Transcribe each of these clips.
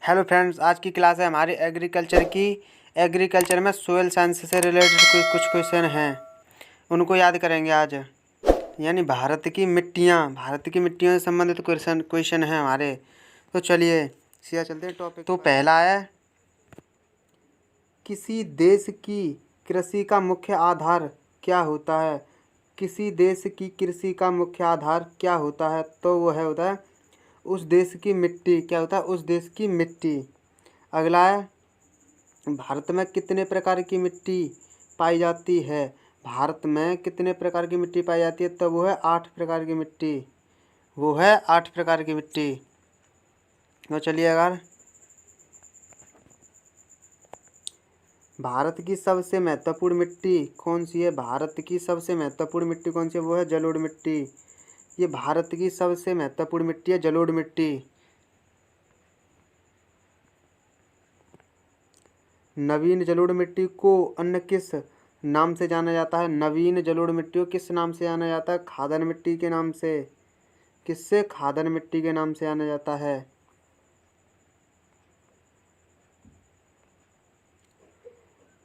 Hello friends, आज की class है हमारी एग्रीकल्चर की। एग्रीकल्चर में सोयल साइंस से रिलेटेड कुछ क्वेश्चन हैं, उनको याद करेंगे आज। यानी भारत की मिट्टियों से संबंधित क्वेश्चन हैं हमारे। तो चलिए सीधा चलते हैं टॉपिक। तो पहला है, किसी देश की कृषि का मुख्य आधार क्या होता है? किसी देश की कृषि का मुख्य आधार क्या होता है? तो वो होता है उस देश की मिट्टी। क्या होता है? उस देश की मिट्टी। अगला है, भारत में कितने प्रकार की मिट्टी पाई जाती है? भारत में कितने प्रकार की मिट्टी पाई जाती है? तो वो है 8 प्रकार की मिट्टी। वो है 8 प्रकार की मिट्टी। तो चलिए, अगर भारत की सबसे महत्वपूर्ण मिट्टी कौन सी है? भारत की सबसे महत्वपूर्ण मिट्टी कौन सी है? वो है जलोढ़ मिट्टी। ये भारत की सबसे महत्वपूर्ण मिट्टी है, जलोढ़ मिट्टी। नवीन जलोढ़ मिट्टी को अन्य किस नाम से जाना जाता है? नवीन जलोढ़ मिट्टी को किस नाम से जाना जाता है? खादन मिट्टी के नाम से। किससे? खादन मिट्टी के नाम से जाना जाता है।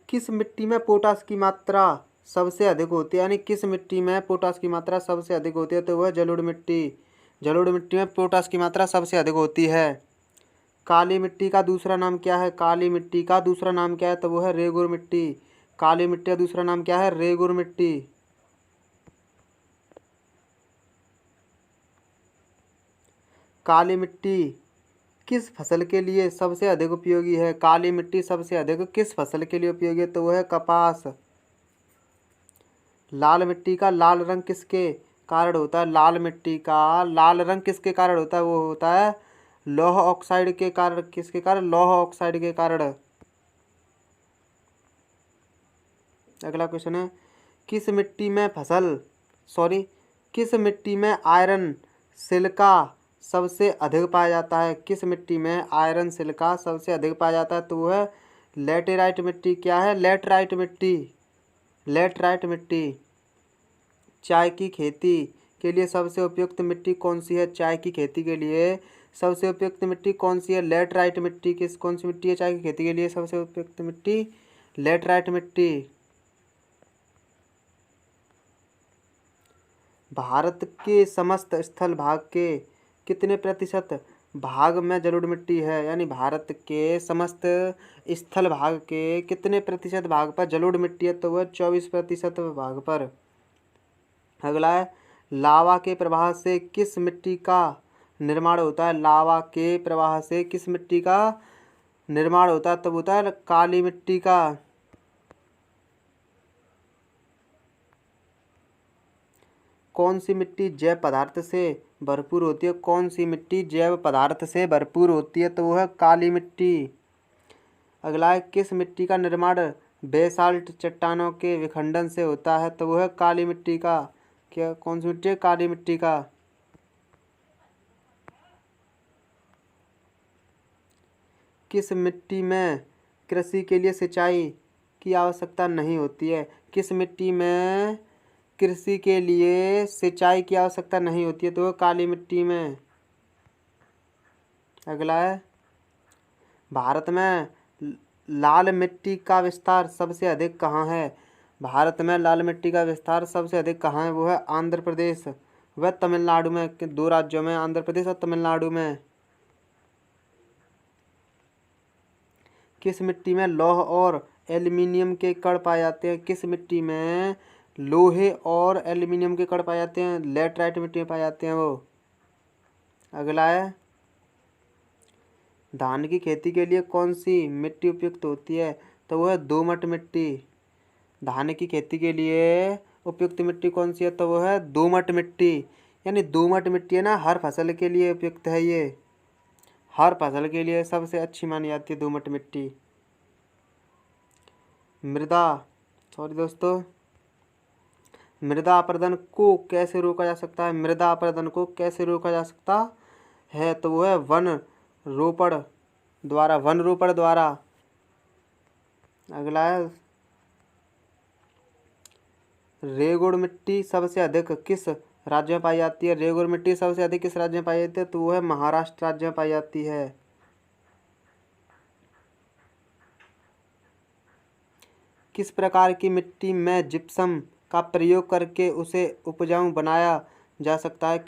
किस मिट्टी में पोटाश की मात्रा सबसे अधिक होती है? यानी किस मिट्टी में पोटाश की मात्रा सबसे अधिक होती है? तो वह जलोढ़ मिट्टी। जलोढ़ मिट्टी में पोटाश की मात्रा सबसे अधिक होती है। काली मिट्टी का दूसरा नाम क्या है? काली मिट्टी का दूसरा नाम क्या है? तो वो है रेगुर मिट्टी। काली मिट्टी का दूसरा नाम क्या है? रेगुर मिट्टी। काली मिट्टी किस फसल के लिए सबसे अधिक उपयोगी है? काली मिट्टी सबसे अधिक किस फसल के लिए उपयोगी है? तो वो है कपास। लाल मिट्टी का लाल रंग किसके कारण होता है? लाल मिट्टी का लाल रंग किसके कारण होता है? वो होता है लौह ऑक्साइड के कारण। किसके कारण? लौह ऑक्साइड के कारण। अगला क्वेश्चन है, किस मिट्टी में किस मिट्टी में आयरन सिलिका सबसे अधिक पाया जाता है? किस मिट्टी में आयरन सिलिका सबसे अधिक पाया जाता है? तो वो है लेटेराइट मिट्टी। क्या है? लेटराइट मिट्टी। लेटराइट मिट्टी। चाय की खेती के लिए सबसे उपयुक्त मिट्टी कौन सी है? चाय की खेती के लिए सबसे उपयुक्त मिट्टी कौन सी है? लेटराइट मिट्टी। कौन सी मिट्टी है चाय की खेती के लिए सबसे उपयुक्त मिट्टी? लेटराइट मिट्टी। भारत के समस्त स्थल भाग के कितने प्रतिशत भाग में जलोढ़ मिट्टी है? यानी भारत के समस्त स्थल भाग के कितने प्रतिशत भाग पर जलोढ़ मिट्टी है? तो वह 24% भाग पर। अगला है, लावा के प्रवाह से किस मिट्टी का निर्माण होता है? लावा के प्रवाह से किस मिट्टी का निर्माण होता है? तब होता है काली मिट्टी का। कौन सी मिट्टी जैव पदार्थ से भरपूर होती है? कौन सी मिट्टी जैव पदार्थ से भरपूर होती है? तो वो है काली मिट्टी। अगला है, किस मिट्टी का निर्माण बेसाल्ट चट्टानों के विखंडन से होता है? तो वो है काली मिट्टी का। क्या कौन सी मिट्टी है? काली मिट्टी का। किस मिट्टी में कृषि के लिए सिंचाई की आवश्यकता नहीं होती है? किस मिट्टी में कृषि के लिए सिंचाई की आवश्यकता नहीं होती है? तो काली मिट्टी में। अगला है, भारत में लाल मिट्टी का विस्तार सबसे अधिक कहाँ है? भारत में लाल मिट्टी का विस्तार सबसे अधिक कहाँ है? वो है आंध्र प्रदेश व तमिलनाडु में। 2 राज्यों में, आंध्र प्रदेश और तमिलनाडु में। किस मिट्टी में लौह और एल्युमिनियम के कण पाए जाते हैं? किस मिट्टी में लोहे और एल्युमिनियम के कण पाए जाते हैं? लेटराइट मिट्टी में पाए जाते हैं वो। अगला है, धान की खेती के लिए कौन सी मिट्टी उपयुक्त होती है? तो वो है दोमट मिट्टी। धान की खेती के लिए उपयुक्त मिट्टी कौन सी है? तो वो है दोमट मिट्टी। यानी दोमट मिट्टी है ना, हर फसल के लिए उपयुक्त है ये। हर फसल के लिए सबसे अच्छी मानी जाती है दोमट मिट्टी। मृदा अपरदन को कैसे रोका जा सकता है? मृदा अपरदन को कैसे रोका जा सकता है? तो वो है वन रोपण द्वारा। अगला है, रेगुड़ मिट्टी सबसे अधिक किस राज्य में पाई जाती है? रेगुड़ मिट्टी सबसे अधिक किस राज्य में पाई जाती है? तो वो है महाराष्ट्र राज्य में पाई जाती है। किस प्रकार की मिट्टी में जिप्सम का प्रयोग करके उसे उपजाऊ बनाया जा सकता है?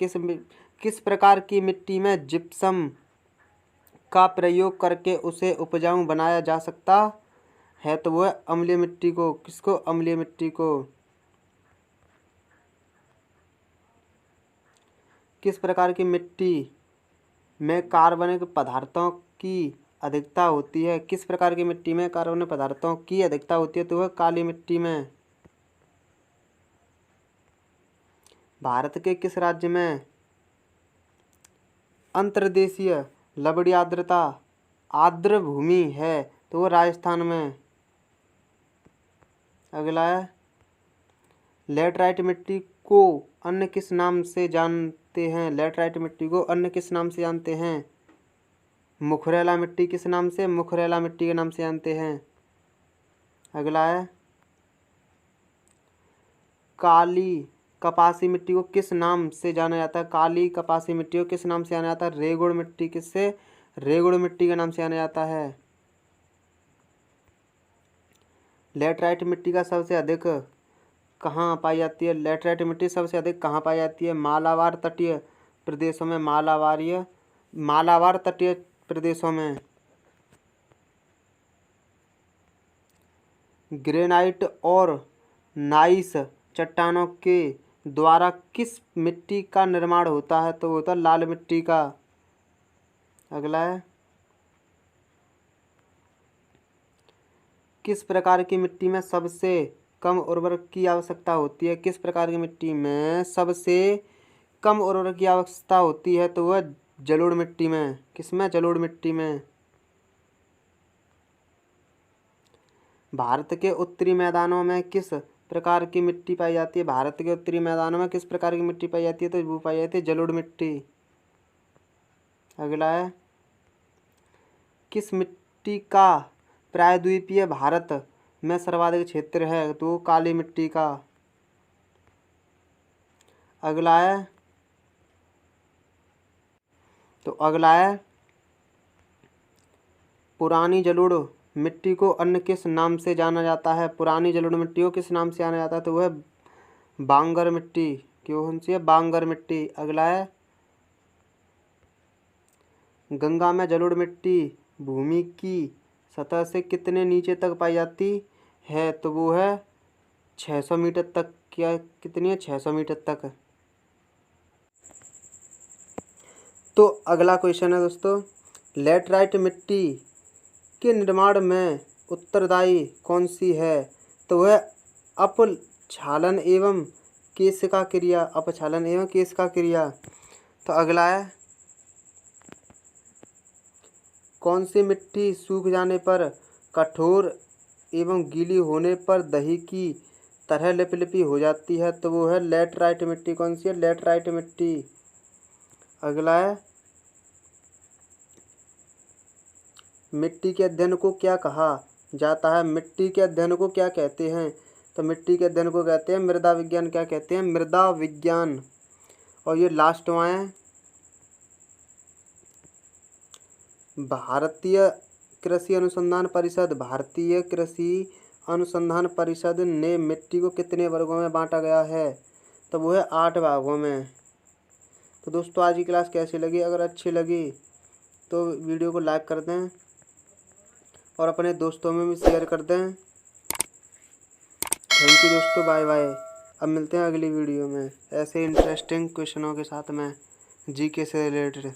किस प्रकार की मिट्टी में जिप्सम का प्रयोग करके उसे उपजाऊ बनाया जा सकता है? तो वो है अम्लीय मिट्टी को। किसको? अम्लीय मिट्टी को। किस प्रकार की मिट्टी में कार्बनिक पदार्थों की अधिकता होती है? किस प्रकार की मिट्टी में कार्बनिक पदार्थों की अधिकता होती है? तो वह काली मिट्टी में। भारत के किस राज्य में अंतर्देशीय लवणीय आर्द्र भूमि है? तो वह राजस्थान में। अगला है, लैटराइट मिट्टी को अन्य किस नाम से जानते हैं? लैटराइट मिट्टी को अन्य किस नाम से जानते हैं? मुखरेला मिट्टी। किस नाम से? मुखरेला मिट्टी के नाम से जानते हैं। अगला है, काली कपासी मिट्टी को किस नाम से जाना जाता है? काली कपासी मिट्टी को किस नाम से जाना जाता है? रेगुड़ मिट्टी। किससे? रेगुड़ मिट्टी के नाम से जाना जाता है। लैटराइट मिट्टी का सबसे अधिक कहाँ पाई जाती है? लैटराइट मिट्टी सबसे अधिक कहाँ पाई जाती है? मालाबार तटीय प्रदेशों में। मालाबार तटीय प्रदेशों में। ग्रेनाइट और नाइस चट्टानों के द्वारा किस मिट्टी का निर्माण होता है? तो वो होता है लाल मिट्टी का। अगला है, किस प्रकार की मिट्टी में सबसे कम उर्वरक की आवश्यकता होती है? किस प्रकार की मिट्टी में सबसे कम उर्वरक की आवश्यकता होती है? तो वह जलोढ़ मिट्टी में। किसमें? जलोढ़ मिट्टी में। भारत के उत्तरी मैदानों में किस प्रकार की मिट्टी पाई जाती है? भारत के उत्तरी मैदानों में किस प्रकार की मिट्टी पाई जाती है? तो वो पाई जाती है जलोढ़ मिट्टी। अगला है, किस मिट्टी का प्रायद्वीपीय भारत में सर्वाधिक क्षेत्र है? तो काली मिट्टी का। अगला है, पुरानी जलोढ़ मिट्टी को अन्य किस नाम से जाना जाता है? पुरानी जलोढ़ मिट्टी को किस नाम से जाना जाता है? तो वह बांगर मिट्टी। कौन सी है? बांगर मिट्टी। अगला है, गंगा में जलोढ़ मिट्टी भूमि की सतह से कितने नीचे तक पाई जाती है? तो वो है 600 मीटर तक। क्या कितनी है? 600 मीटर तक। तो अगला क्वेश्चन है दोस्तों, लैटराइट मिट्टी के निर्माण में उत्तरदायी कौन सी है? तो वह अपक्षालन एवं केशिका क्रिया। अपक्षालन एवं केशिका क्रिया। तो अगला है, कौन सी मिट्टी सूख जाने पर कठोर एवं गीली होने पर दही की तरह लिपलिपी हो जाती है? तो वो है लैटराइट मिट्टी। कौन सी है? लैटराइट मिट्टी। अगला है, मिट्टी के अध्ययन को क्या कहा जाता है? मिट्टी के अध्ययन को क्या कहते हैं? तो मिट्टी के अध्ययन को कहते हैं मृदा विज्ञान। क्या कहते हैं? मृदा विज्ञान। और ये लास्ट में है, भारतीय कृषि अनुसंधान परिषद ने मिट्टी को कितने वर्गों में बांटा गया है? तो वो है 8 भागों में। तो दोस्तों आज की क्लास कैसी लगी? अगर अच्छी लगी तो वीडियो को लाइक कर दें और अपने दोस्तों में भी शेयर कर दें। थैंक यू दोस्तों, बाय बाय। अब मिलते हैं अगली वीडियो में ऐसे इंटरेस्टिंग क्वेश्चनों के साथ में, जीके से रिलेटेड।